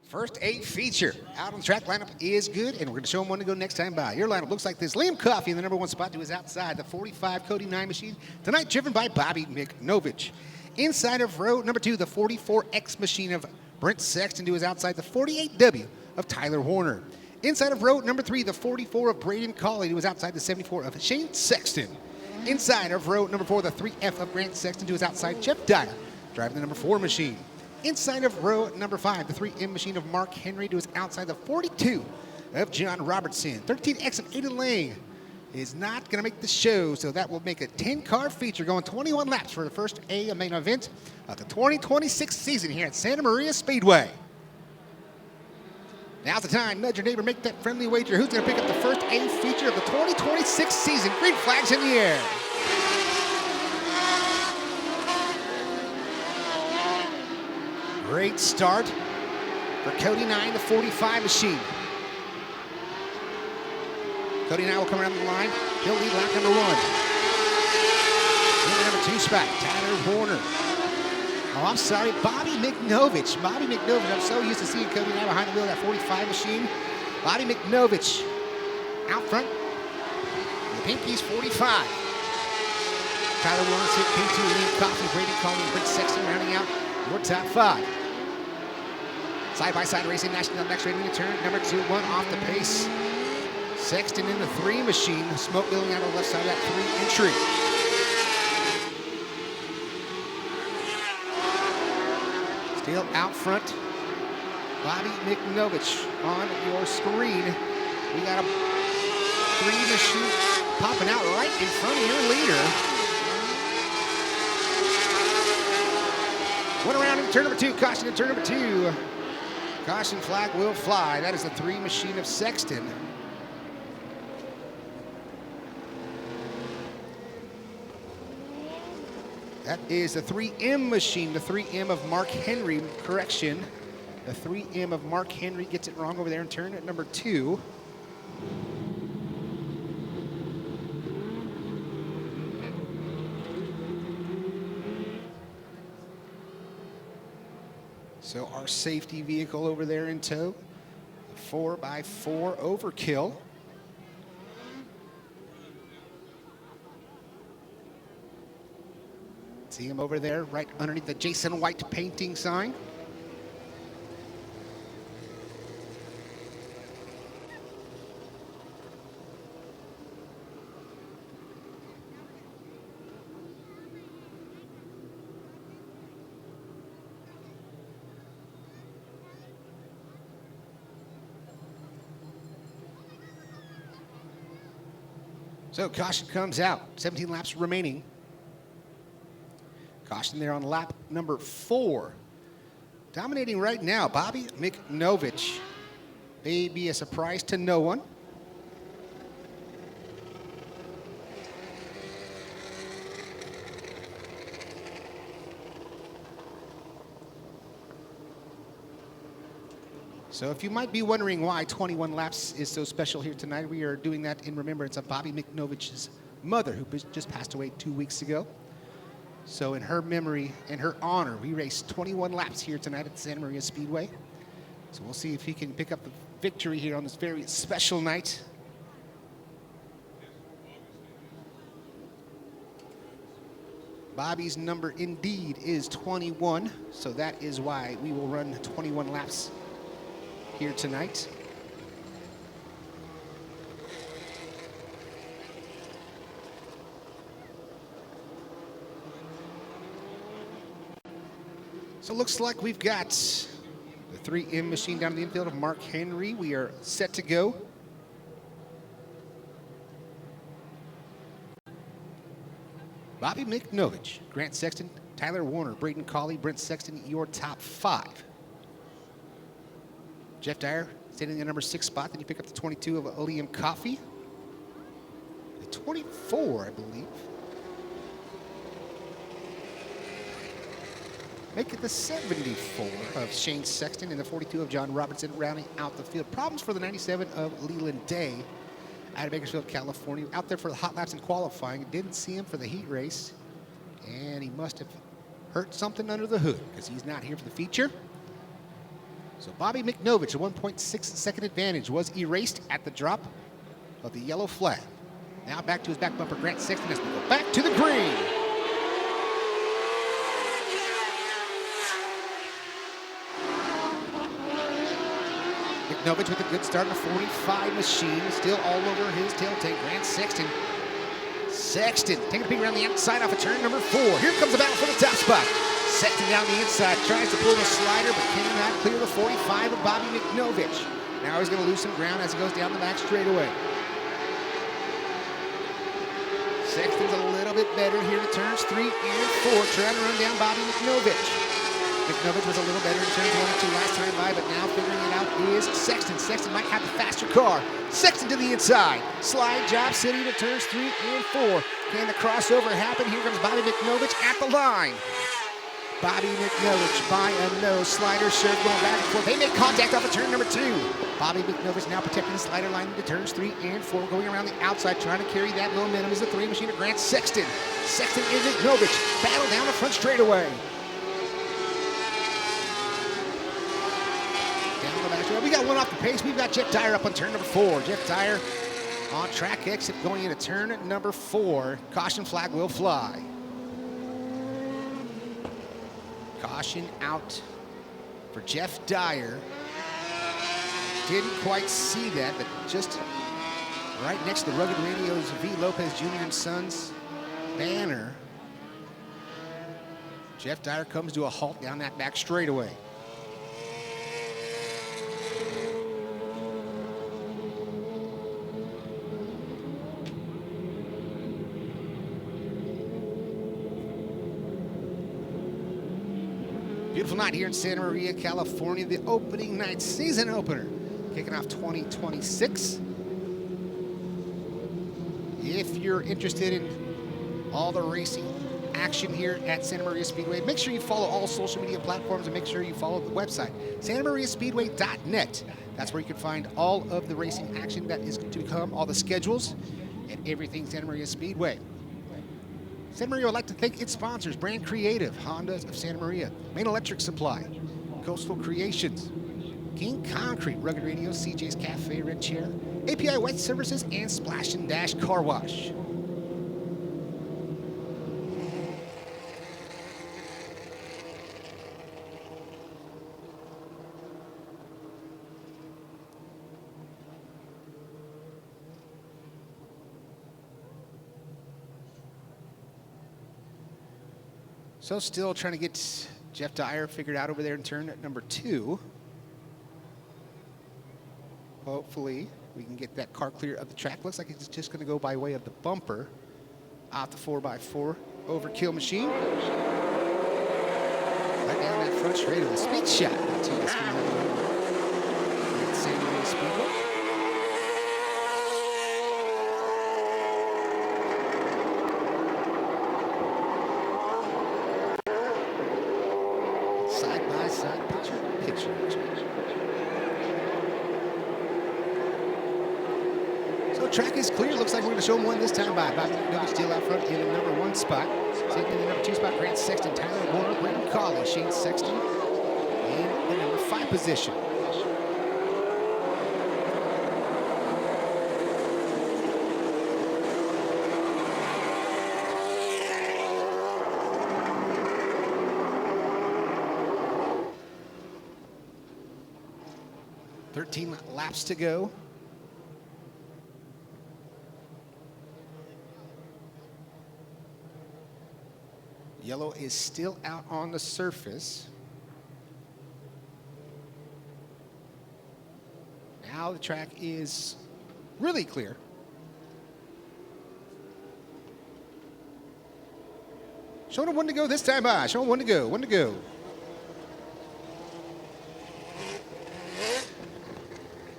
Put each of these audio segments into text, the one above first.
First 8 feature out on the track. Lineup is good, and we're going to show them one to go next time by. Your lineup looks like this. Liam Coffey in the number 1 spot to his outside. The 45 Cody 9 machine, tonight driven by Bobby McNovich. Inside of row number 2, the 44X machine of Brent Sexton to his outside. The 48W of Tyler Warner. Inside of row number 3, the 44 of Braden Colley to his outside. The 74 of Shane Sexton. Inside of row number 4, the 3F of Grant Sexton to his outside. Jeff Dyer driving the number 4 machine. Inside of row number 5, the 3M machine of Mark Henry to his outside. The 42 of John Robertson. 13X of Aiden Lang is not going to make the show, so that will make a 10-car feature going 21 laps for the first A main event of the 2026 season here at Santa Maria Speedway. Now's the time. Nudge your neighbor, make that friendly wager. Who's going to pick up the first A feature of the 2026 season? Green flags in the air. Great start for Cody 9, the 45 machine. Cody 9 will come around the line. He'll lead lap number 1. In the number 2 spot, Tyler Warner. Oh, I'm sorry, Bobby McNovich. Bobby McNovich. I'm so used to seeing Cody 9 behind the wheel of that 45 machine. Bobby McNovich out front. The Pinkies 45. Tyler Warner, P2, Liam Coffey, Brady Colley, and Brent Sexton rounding out your top 5. Side-by-side racing, national next rating turn. Number 2, 1 off the pace. Sexton in the 3 machine. Smoke building out on the left side of that 3 entry. Still out front, Bobby McNovich on your screen. We got a 3 machine popping out right in front of your leader. One around in turn number 2, caution in turn number 2. Caution flag will fly. That is the 3 machine of Sexton. That is the 3M machine, the 3M of Mark Henry, correction. The 3M of Mark Henry gets it wrong over there in turn at number 2. So our safety vehicle over there in tow, 4x4 overkill. See him over there right underneath the Jason White painting sign. So caution comes out, 17 laps remaining. Caution there on lap number 4. Dominating right now, Bobby McNovich. May be a surprise to no one. So if you might be wondering why 21 laps is so special here tonight, we are doing that in remembrance of Bobby McNovich's mother, who just passed away 2 weeks ago. So in her memory and her honor, we raced 21 laps here tonight at Santa Maria Speedway. So we'll see if he can pick up the victory here on this very special night. Bobby's number indeed is 21, so that is why we will run 21 laps here tonight. So it looks like we've got the 3M machine down in the infield of Mark Henry. We are set to go. Bobby McNovich, Grant Sexton, Tyler Warner, Braden Colley, Brent Sexton, your top 5. Jeff Dyer standing in the number 6 spot. Then you pick up the 22 of Liam Coffey. The 24, I believe. Make it the 74 of Shane Sexton and the 42 of John Robertson rounding out the field. Problems for the 97 of Leland Day out of Bakersfield, California. Out there for the hot laps and qualifying. Didn't see him for the heat race. And he must have hurt something under the hood because he's not here for the feature. So Bobby McNovich, a 1.6 second advantage, was erased at the drop of the yellow flag. Now back to his back bumper. Grant Sexton has to go back to the green. McNovich with a good start in the 45 machine, still all over his tail tank. Grant Sexton. Sexton taking a peek around the outside off of turn number 4. Here comes the battle for the top spot. Sexton down the inside, tries to pull the slider, but cannot clear the 45 of Bobby McNovich. Now he's going to lose some ground as he goes down the back straightaway. Sexton's a little bit better here to turns 3 and 4, trying to run down Bobby McNovich. McNovich was a little better in turns 1 and 2 last time by, but now figuring it out is Sexton. Sexton might have the faster car. Sexton to the inside. Slide job city to turns 3 and 4. Can the crossover happen? Here comes Bobby McNovich at the line. Bobby McNovich by a nose. Slider serve going back and forth. They make contact off of turn number 2. Bobby McNovich now protecting the slider line into turns 3 and 4. Going around the outside, trying to carry that momentum is the 3 machine of Grant Sexton. Sexton and McNovich battle down the front straightaway. Down the back straightaway. We got one off the pace. We've got Jeff Dyer up on turn number 4. Jeff Dyer on track exit going into turn number 4. Caution flag will fly. Caution out for Jeff Dyer. Didn't quite see that, but just right next to the Rugged Radio's V. Lopez Jr. and Sons banner, Jeff Dyer comes to a halt down that back straightaway. Beautiful night here in Santa Maria, California. The opening night season opener, kicking off 2026. If you're interested in all the racing action here at Santa Maria Speedway, make sure you follow all social media platforms and make sure you follow the website, santamariaspeedway.net. That's where you can find all of the racing action that is to come, all the schedules, and everything Santa Maria Speedway. Santa Maria would like to thank its sponsors, Brand Creative, Hondas of Santa Maria, Main Electric Supply, Coastal Creations, King Concrete, Rugged Radio, CJ's Cafe, Red Chair, API Wet Services, and Splash and Dash Car Wash. So still trying to get Jeff Dyer figured out over there in turn at number 2. Hopefully we can get that car clear of the track. Looks like it's just going to go by way of the bumper out the 4x4 overkill machine. Right down that front straightaway. Speed shot. That's what it's going to be. San Diego Speedway. Side-by-side picture. So track is clear. Looks like we're going to show him one this time by Bobby McNovich still out front in the number 1 spot. Same in the number 2 spot, Grant Sexton, Tyler Warner, Brendan Colley, Shane Sexton in the number 5 position. Thirteen laps to go. Yellow is still out on the surface. Now the track is really clear. Showing him one to go this time by. Showing him one to go. One to go.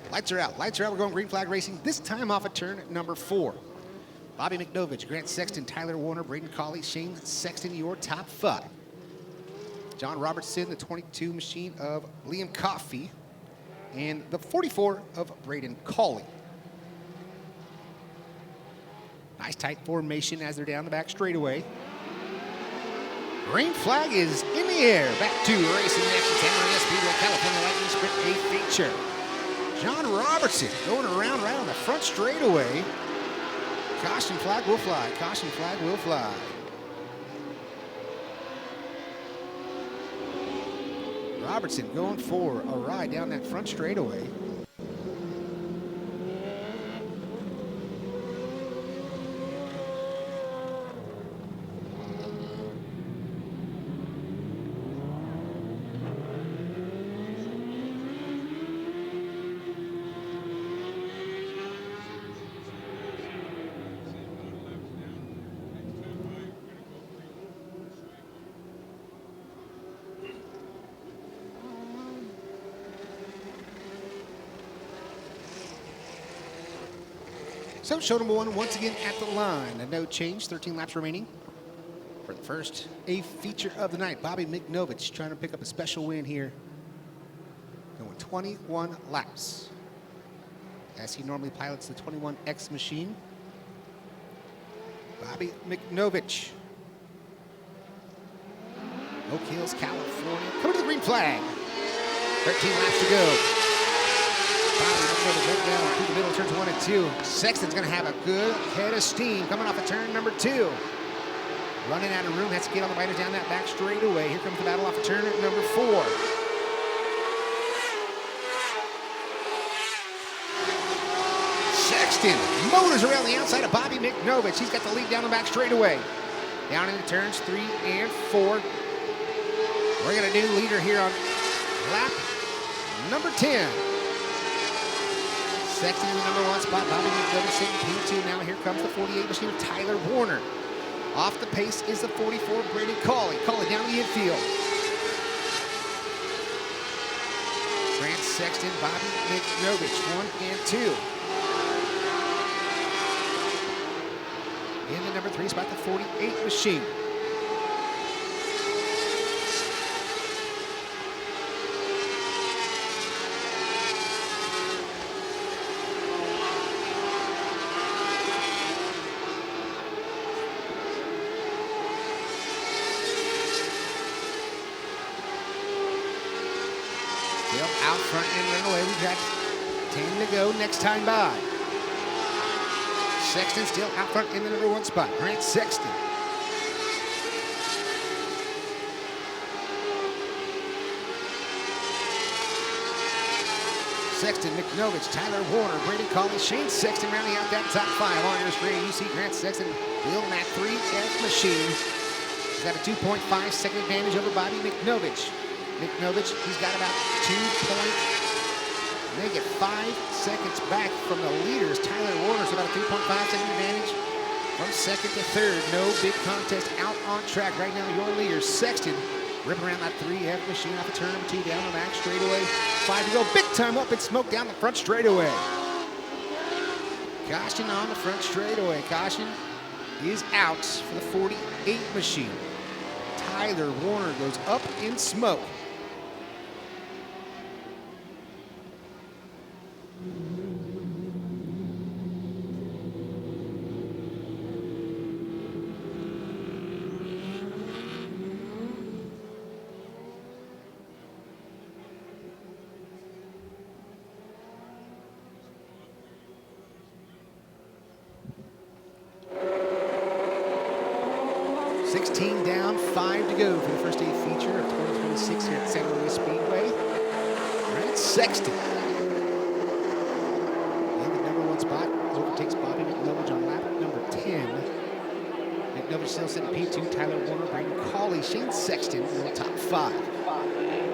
Lights are out. Lights are out. We're going green flag racing. This time off of turn number 4. Bobby McNovich, Grant Sexton, Tyler Warner, Braden Colley, Shane Sexton, your top 5. John Robertson, the 22 machine of Liam Coffey, and the 44 of Braden Colley. Nice tight formation as they're down the back straightaway. Green flag is in the air. Back to racing action. San Maria Speedway, California Lightning Sprint A feature. John Robertson going around right on the front straightaway. Caution flag will fly. Caution flag will fly. Robertson going for a ride down that front straightaway. So show number one once again at the line. A no change, 13 laps remaining for the first A feature of the night. Bobby McNovich trying to pick up a special win here. Going 21 laps as he normally pilots the 21X machine. Bobby McNovich. Oak Hills, California. Coming to the green flag. 13 laps to go. Bobby McNovich right down through the middle, turns 1 and 2. Sexton's going to have a good head of steam coming off of turn number 2. Running out of room, has to get on the riders down that back straightaway. Here comes the battle off of turn number 4. Sexton motors around the outside of Bobby McNovich. He's got the lead down the back straightaway. Down into turns 3 and 4. We're going to do leader here on lap number 10. Sexton in the number 1 spot. Bobby McNovich sitting P2. Now here comes the 48 machine of Tyler Warner. Off the pace is the 44 Brady Cawley. Cawley down the infield. Grant Sexton, Bobby McNovich, 1 and 2. In the number 3 spot, the 48 machine. Still out front and run away. We've got 10 to go next time by. Sexton still out front in the number 1 spot. Grant Sexton. Sexton, McNovich, Tyler Warner, Brady Cawley, Shane Sexton rounding out that top 5 on your screen. You see Grant Sexton building that 3F machine. He's got a 2.5 second advantage over Bobby McNovich. McNovich, he's got about 5 seconds back from the leaders. Tyler Warner's about a 2.5 second advantage from second to third. No big contest out on track right now. Your leader, Sexton, ripping around that 3F machine off of turn number 2 down the back straightaway. 5 to go. Big time up and smoke down the front straightaway. Caution on the front straightaway. Caution is out for the 48 machine. Tyler Warner goes up in smoke. Down, 5 to go for the first A feature of 2026 here at San Maria Speedway. Grant Sexton in the number 1 spot overtakes Bobby McNovich on lap number 10. McNovich still sitting P2. Tyler Warner, Brady Cawley, Shane Sexton in the top 5.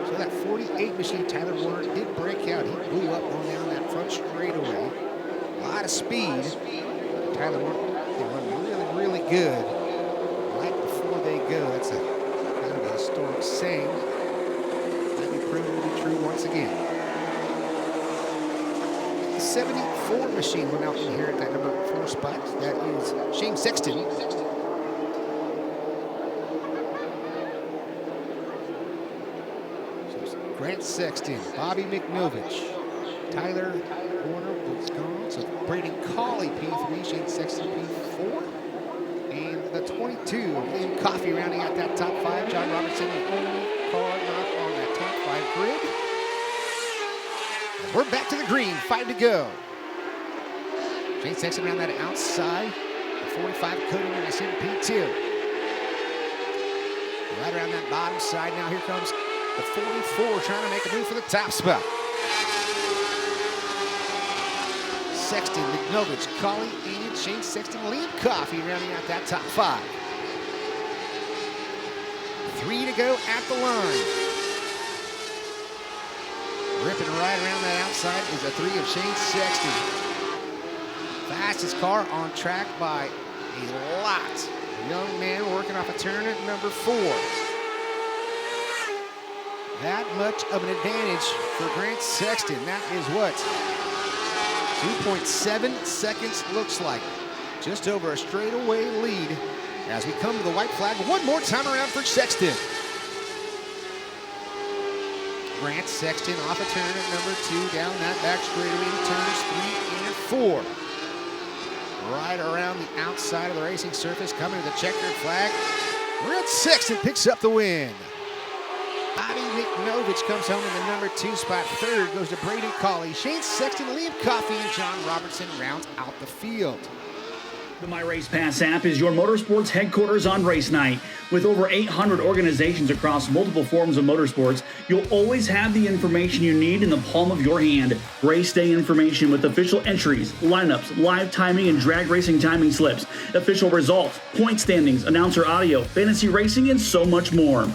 So that 48 machine, Tyler Warner did break out. He blew up going down that front straightaway. A lot of speed. Tyler Warner run really good. That's a kind of a historic saying. Might be proven to be true once again. The 74 machine went out in here at that number 4 spot. That is Shane Sexton. So Grant Sexton, Bobby McNovich, Tyler Warner was gone. So Brady Cawley P3, Shane Sexton P4. And the 22 of Liam Coffey rounding out that top 5. John Robertson, the only car not on that top 5 grid. And we're back to the green, 5 to go. Shane Sexton around that outside. The 45 Cody in P2. Right around that bottom side. Now here comes the 44 trying to make a move for the top spot. Sexton, McNovich, Colley, and Shane Sexton, Liam Coffey rounding out that top 5. 3 to go at the line. Ripping right around that outside is a 3 of Shane Sexton. Fastest car on track by a lot. Young man working off a turn at number 4. That much of an advantage for Grant Sexton. That is what 2.7 seconds looks like. Just over a straightaway lead as we come to the white flag one more time around for Sexton. Grant Sexton off a turn at number 2 down that back straightaway to turns 3 and 4. Right around the outside of the racing surface, coming to the checkered flag. Grant Sexton picks up the win. Bobby McNovich comes home in the number 2 spot. Third goes to Braden Colley. Shane Sexton, Liam Coffey, and John Robertson rounds out the field. The My Race Pass app is your motorsports headquarters on race night. With over 800 organizations across multiple forms of motorsports, you'll always have the information you need in the palm of your hand. Race day information with official entries, lineups, live timing and drag racing timing slips, official results, point standings, announcer audio, fantasy racing, and so much more.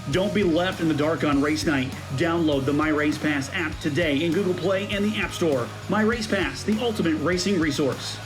Don't be left in the dark on race night. Download the My Race Pass app today in Google Play and the App Store. My Race Pass, the ultimate racing resource.